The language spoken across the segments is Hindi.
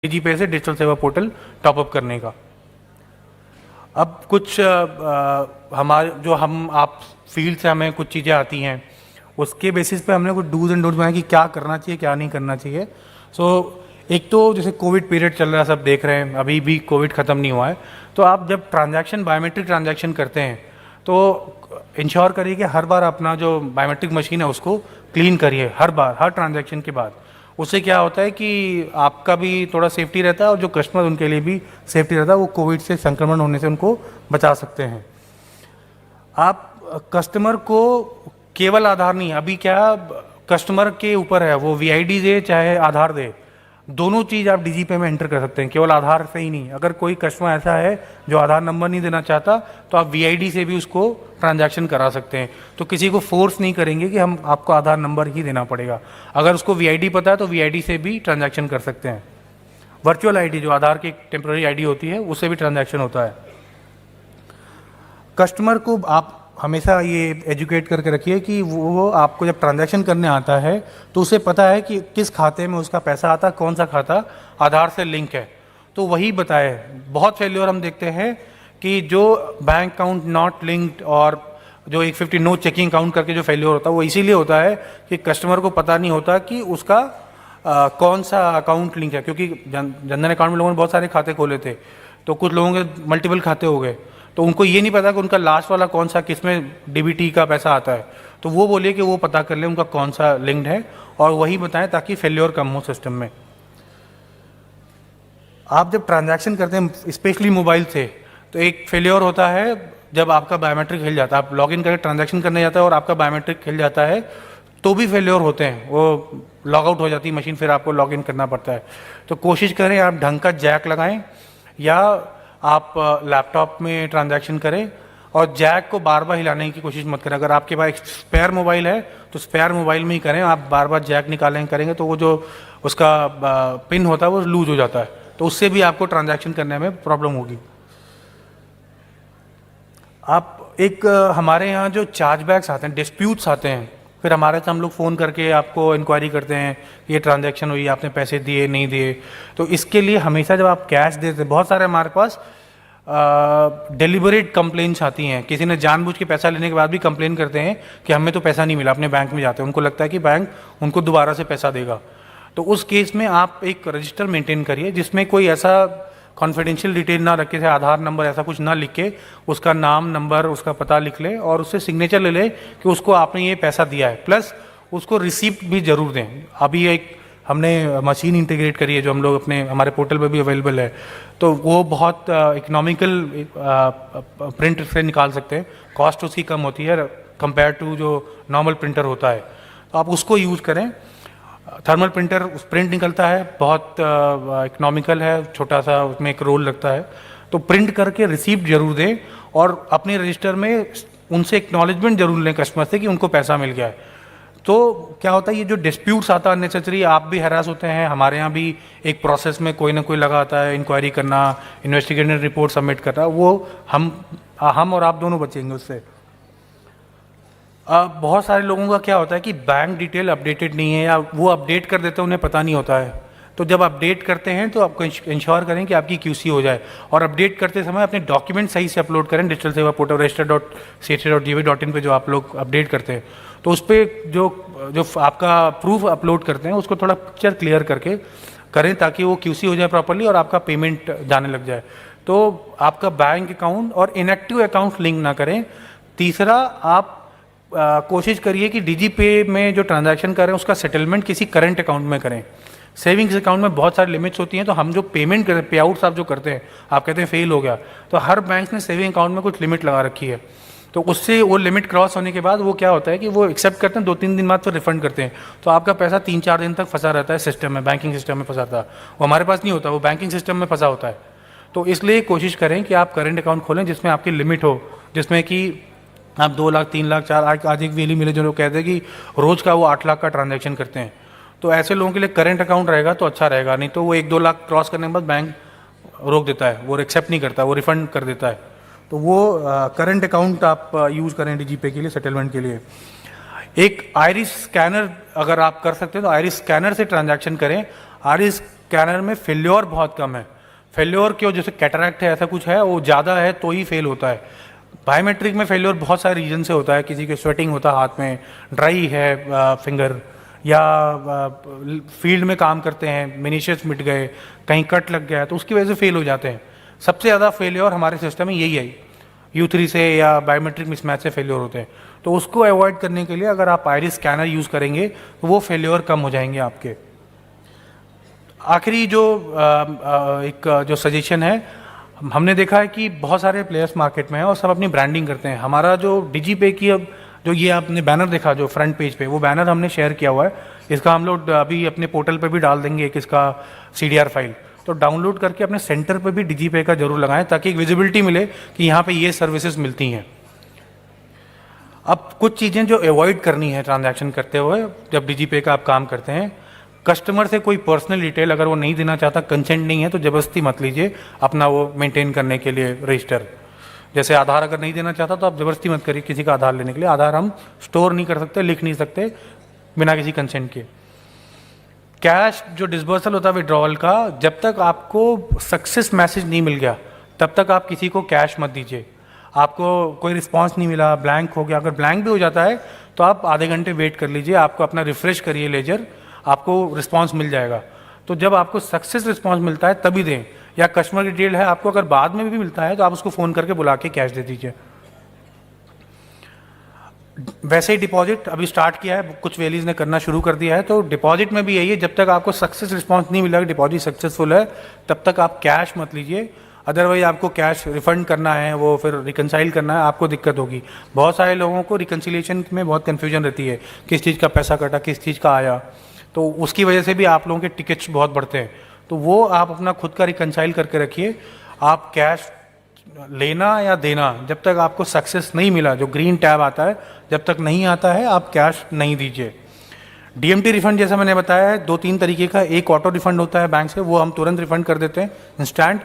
डीजीपे से डिजिटल सेवा पोर्टल टॉपअप करने का। अब कुछ हमारे जो हम आप फील्ड से हमें कुछ चीज़ें आती हैं, उसके बेसिस पे हमने कुछ डूज एंड डोंट्स बनाए कि क्या करना चाहिए क्या नहीं करना चाहिए। एक तो जैसे कोविड पीरियड चल रहा है, सब देख रहे हैं, अभी भी कोविड ख़त्म नहीं हुआ है। तो आप जब ट्रांजैक्शन बायोमेट्रिक ट्रांजैक्शन करते हैं तो इंश्योर करिए कि हर बार अपना जो बायोमेट्रिक मशीन है उसको क्लीन करिए हर बार, हर ट्रांजैक्शन के बाद। उससे क्या होता है कि आपका भी थोड़ा सेफ्टी रहता है और जो कस्टमर उनके लिए भी सेफ्टी रहता है, वो कोविड से संक्रमण होने से उनको बचा सकते हैं। आप कस्टमर को केवल आधार नहीं, अभी क्या कस्टमर के ऊपर है, वो वीआईडी दे चाहे आधार दे, दोनों चीज़ आप डीजीपे में एंटर कर सकते हैं, केवल आधार से ही नहीं। अगर कोई कस्टमर ऐसा है जो आधार नंबर नहीं देना चाहता तो आप वीआईडी से भी उसको ट्रांजैक्शन करा सकते हैं। तो किसी को फोर्स नहीं करेंगे कि हम आपको आधार नंबर ही देना पड़ेगा। अगर उसको वीआईडी पता है तो वीआईडी से भी ट्रांजैक्शन कर सकते हैं। वर्चुअल आईडी जो आधार की टेम्प्रेरी आईडी होती है उससे भी ट्रांजैक्शन होता है। कस्टमर को आप हमेशा ये एजुकेट करके रखिए कि वो आपको जब ट्रांजैक्शन करने आता है तो उसे पता है कि किस खाते में उसका पैसा आता है, कौन सा खाता आधार से लिंक है, तो वही बताए। बहुत फेल्योर हम देखते हैं कि जो बैंक अकाउंट नॉट लिंक्ड और जो 150 नो चेकिंग अकाउंट करके जो फेल्योर होता है वो इसीलिए होता है कि कस्टमर को पता नहीं होता कि उसका कौन सा अकाउंट लिंक है। क्योंकि जनधन अकाउंट में लोगों ने बहुत सारे खाते खोले थे, तो कुछ लोगों के मल्टीपल खाते हो गए, तो उनको ये नहीं पता कि उनका लास्ट वाला कौन सा, किसमें डीबीटी का पैसा आता है। तो वो बोलिए कि वो पता कर ले उनका कौन सा लिंक्ड है और वही बताएं ताकि फेल्योर कम हो सिस्टम में। आप जब ट्रांजैक्शन करते हैं स्पेशली मोबाइल से, तो एक फेल्योर होता है जब आपका बायोमेट्रिक हिल जाता है। आप लॉगिन करके ट्रांजैक्शन करने जाता है और आपका बायोमेट्रिक हिल जाता है तो भी फेल्योर होते हैं, वो लॉग आउट हो जाती है मशीन, फिर आपको लॉगिन करना पड़ता है। तो कोशिश करें आप ढंग का जैक लगाएं या आप लैपटॉप में ट्रांजैक्शन करें और जैक को बार बार हिलाने की कोशिश मत करें। अगर आपके पास एक स्पेयर मोबाइल है तो स्पेयर मोबाइल में ही करें। आप बार बार जैक निकालेंगे करेंगे तो वो जो उसका पिन होता है वो लूज हो जाता है, तो उससे भी आपको ट्रांजैक्शन करने में प्रॉब्लम होगी। आप हमारे यहाँ जो चार्जबैक्स आते हैं, डिस्प्यूट्स आते हैं, फिर हमारे से हम लोग फ़ोन करके आपको इंक्वायरी करते हैं कि ये ट्रांजैक्शन हुई, आपने पैसे दिए नहीं दिए। तो इसके लिए हमेशा जब आप कैश देते हैं, बहुत सारे हमारे पास डेलिबरेट कंप्लेंट्स आती हैं, किसी ने जानबूझ के पैसा लेने के बाद भी कंप्लेन करते हैं कि हमें तो पैसा नहीं मिला। अपने बैंक में जाते हैं, उनको लगता है कि बैंक उनको दोबारा से पैसा देगा। तो उस केस में आप एक रजिस्टर मेंटेन करिए जिसमें कोई ऐसा कॉन्फिडेंशियल डिटेल ना रखे, जैसे आधार नंबर ऐसा कुछ ना लिख के, उसका नाम नंबर उसका पता लिख ले और उससे सिग्नेचर ले ले कि उसको आपने ये पैसा दिया है, प्लस उसको रिसीप्ट भी जरूर दें। अभी एक हमने मशीन इंटीग्रेट करी है जो हम लोग हमारे पोर्टल पे भी अवेलेबल है, तो वो बहुत इकोनॉमिकल प्रिंट से निकाल सकते हैं, कॉस्ट उसकी कम होती है कंपेयर टू जो नॉर्मल प्रिंटर होता है, तो आप उसको यूज़ करें। थर्मल प्रिंटर प्रिंट निकलता है, बहुत इकोनॉमिकल है, छोटा सा उसमें एक रोल लगता है, तो प्रिंट करके रिसीप्ट जरूर दें और अपने रजिस्टर में उनसे एक्नॉलेजमेंट जरूर लें कस्टमर से कि उनको पैसा मिल गया है। तो क्या होता है, ये जो डिस्प्यूट्स आता है अननेसेसरी, आप भी हैरास होते हैं, हमारे यहाँ भी एक प्रोसेस में कोई ना कोई लगा आता है, इंक्वायरी करना, इन्वेस्टिगेटिव रिपोर्ट सबमिट करना, वो हम और आप दोनों बचेंगे उससे। बहुत सारे लोगों का क्या होता है कि बैंक डिटेल अपडेटेड नहीं है या वो अपडेट कर देते हैं, उन्हें पता नहीं होता है। तो जब अपडेट करते हैं तो आपको इंश्योर करें कि आपकी क्यूसी हो जाए, और अपडेट करते समय अपने डॉक्यूमेंट सही से अपलोड करें। डिजिटल सेवा पोर्टल register.ch.gov.in पे जो आप लोग अपडेट करते हैं तो उस पर जो आपका प्रूफ अपलोड करते हैं उसको थोड़ा पिक्चर क्लियर करके करें ताकि वो क्यूसी हो जाए प्रॉपरली और आपका पेमेंट जाने लग जाए। तो आपका बैंक अकाउंट और इनएक्टिव अकाउंट लिंक ना करें। तीसरा, आप कोशिश करिए कि डीजीपे में जो ट्रांजैक्शन करें उसका सेटलमेंट किसी करंट अकाउंट में करें। सेविंग्स अकाउंट में बहुत सारी लिमिट्स होती हैं, तो हम जो पेमेंट करते हैं, पे आउट्स आप जो करते हैं, आप कहते हैं फेल हो गया, तो हर बैंक ने सेविंग अकाउंट में कुछ लिमिट लगा रखी है। तो उससे वो लिमिट क्रॉस होने के बाद वो क्या होता है कि वो एक्सेप्ट करते हैं, 2-3 दिन बाद फिर रिफंड करते हैं, तो आपका पैसा 3-4 दिन तक फंसा रहता है सिस्टम में, बैंकिंग सिस्टम में फंसा था। वो हमारे पास नहीं होता, वो बैंकिंग सिस्टम में फंसा होता है। तो इसलिए कोशिश करें कि आप करंट अकाउंट खोलें जिसमें आपकी लिमिट हो, जिसमें कि आप 2 लाख 3 लाख 4 लाख, आज एक वेली मिले जो लोग कहते हैं कि रोज़ का वो 8 लाख का ट्रांजैक्शन करते हैं, तो ऐसे लोगों के लिए करंट अकाउंट रहेगा तो अच्छा रहेगा। नहीं तो वो 1-2 लाख क्रॉस करने के बाद बैंक रोक देता है, वो एक्सेप्ट नहीं करता, वो रिफंड कर देता है। तो वो करंट अकाउंट आप यूज़ करें डीजीपे के लिए, सेटलमेंट के लिए। एक आइरिस स्कैनर अगर आप कर सकते हैं तो आइरिस स्कैनर से ट्रांजैक्शन करें। आइरिस स्कैनर में फेल्योर बहुत कम है। फेल्योर क्यों, जैसे कैटरैक्ट है, ऐसा कुछ है, वो ज़्यादा है तो ही फेल होता है। बायोमेट्रिक में फेल्योर बहुत सारे रीजन से होता है, किसी के स्वेटिंग होता है हाथ में, ड्राई है फिंगर, या फील्ड में काम करते हैं, मिनीशियस मिट गए, कहीं कट लग गया, तो उसकी वजह से फेल हो जाते हैं। सबसे ज़्यादा फेलियर हमारे सिस्टम में यही है, U3 से या बायोमेट्रिक मिसमैच से फेलियर होते हैं। तो उसको अवॉइड करने के लिए अगर आप आइरिस स्कैनर यूज़ करेंगे तो वो फेलियर कम हो जाएंगे आपके। आखिरी जो एक जो सजेशन है, हमने देखा है कि बहुत सारे प्लेयर्स मार्केट में हैं और सब अपनी ब्रांडिंग करते हैं। हमारा जो डिजीपे की अब जो ये आपने बैनर देखा जो फ्रंट पेज पे, वो बैनर हमने शेयर किया हुआ है। इसका हम लोग अभी अपने पोर्टल पे भी डाल देंगे एक इसका CDR फाइल, तो डाउनलोड करके अपने सेंटर पे भी डिजीपे का जरूर लगाएं, ताकि एक विजिबिलिटी मिले कि यहाँ पे ये सर्विसेज मिलती हैं। अब कुछ चीज़ें जो अवॉइड करनी है ट्रांजैक्शन करते हुए जब डिजीपे का आप काम करते हैं, कस्टमर से कोई पर्सनल डिटेल अगर वो नहीं देना चाहता, कंसेंट नहीं है, तो ज़बरदस्ती मत लीजिए अपना वो मेंटेन करने के लिए रजिस्टर। जैसे आधार अगर नहीं देना चाहता तो आप ज़बरदस्ती मत करिए किसी का आधार लेने के लिए। आधार हम स्टोर नहीं कर सकते, लिख नहीं सकते बिना किसी कंसेंट के। कैश जो डिसबर्सल होता है विड्रॉवल का, जब तक आपको सक्सेस मैसेज नहीं मिल गया तब तक आप किसी को कैश मत दीजिए। आपको कोई रिस्पांस नहीं मिला, ब्लैंक हो गया, अगर ब्लैंक भी हो जाता है तो आप आधे घंटे वेट कर लीजिए, आपको अपना रिफ्रेश करिए लेजर, आपको रिस्पांस मिल जाएगा। तो जब आपको सक्सेस रिस्पांस मिलता है तभी दें, या कस्टमर डिटेल है आपको अगर बाद में भी मिलता है तो आप उसको फ़ोन करके बुला के कैश दे दीजिए। वैसे ही डिपॉजिट अभी स्टार्ट किया है, कुछ वैलीज ने करना शुरू कर दिया है, तो डिपॉजिट में भी यही है, जब तक आपको सक्सेस रिस्पांस नहीं मिला, डिपॉजिट सक्सेसफुल है, तब तक आप कैश मत लीजिए। अदरवाइज आपको कैश रिफंड करना है, वो फिर रिकनसाइल करना है, आपको दिक्कत होगी। बहुत सारे लोगों को रिकन्सिलिएशन में बहुत कन्फ्यूजन रहती है, किस चीज़ का पैसा कटा, किस चीज़ का आया, तो उसकी वजह से भी आप लोगों के टिकट्स बहुत बढ़ते हैं। तो वो आप अपना खुद का रिकनसाइल करके रखिए। आप कैश लेना या देना, जब तक आपको सक्सेस नहीं मिला, जो ग्रीन टैब आता है जब तक नहीं आता है, आप कैश नहीं दीजिए। DMT रिफंड जैसा मैंने बताया है 2-3 तरीके का, एक ऑटो रिफंड होता है बैंक से, वो हम तुरंत रिफंड कर देते हैं इंस्टेंट।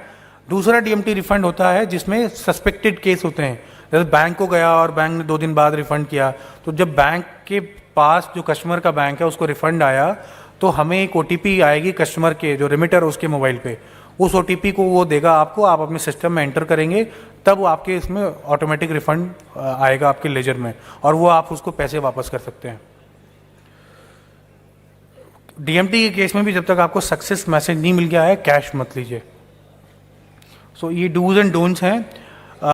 दूसरा DMT रिफंड होता है जिसमें सस्पेक्टेड केस होते हैं, जैसे बैंक को गया और बैंक ने 2 दिन बाद रिफंड किया, तो जब बैंक के पास जो कस्टमर का बैंक है उसको रिफंड आया तो हमें एक OTP आएगी कस्टमर के, जो रिमिटर उसके मोबाइल पे, उस OTP को वो देगा आपको, आप अपने सिस्टम में एंटर करेंगे तब वो आपके इसमें ऑटोमेटिक रिफंड आएगा आपके लेजर में, और वो आप उसको पैसे वापस कर सकते हैं। DMT के केस में भी जब तक आपको सक्सेस मैसेज नहीं मिल गया है, कैश मत लीजिए। सो ये डूज एंड डोंट्स हैं।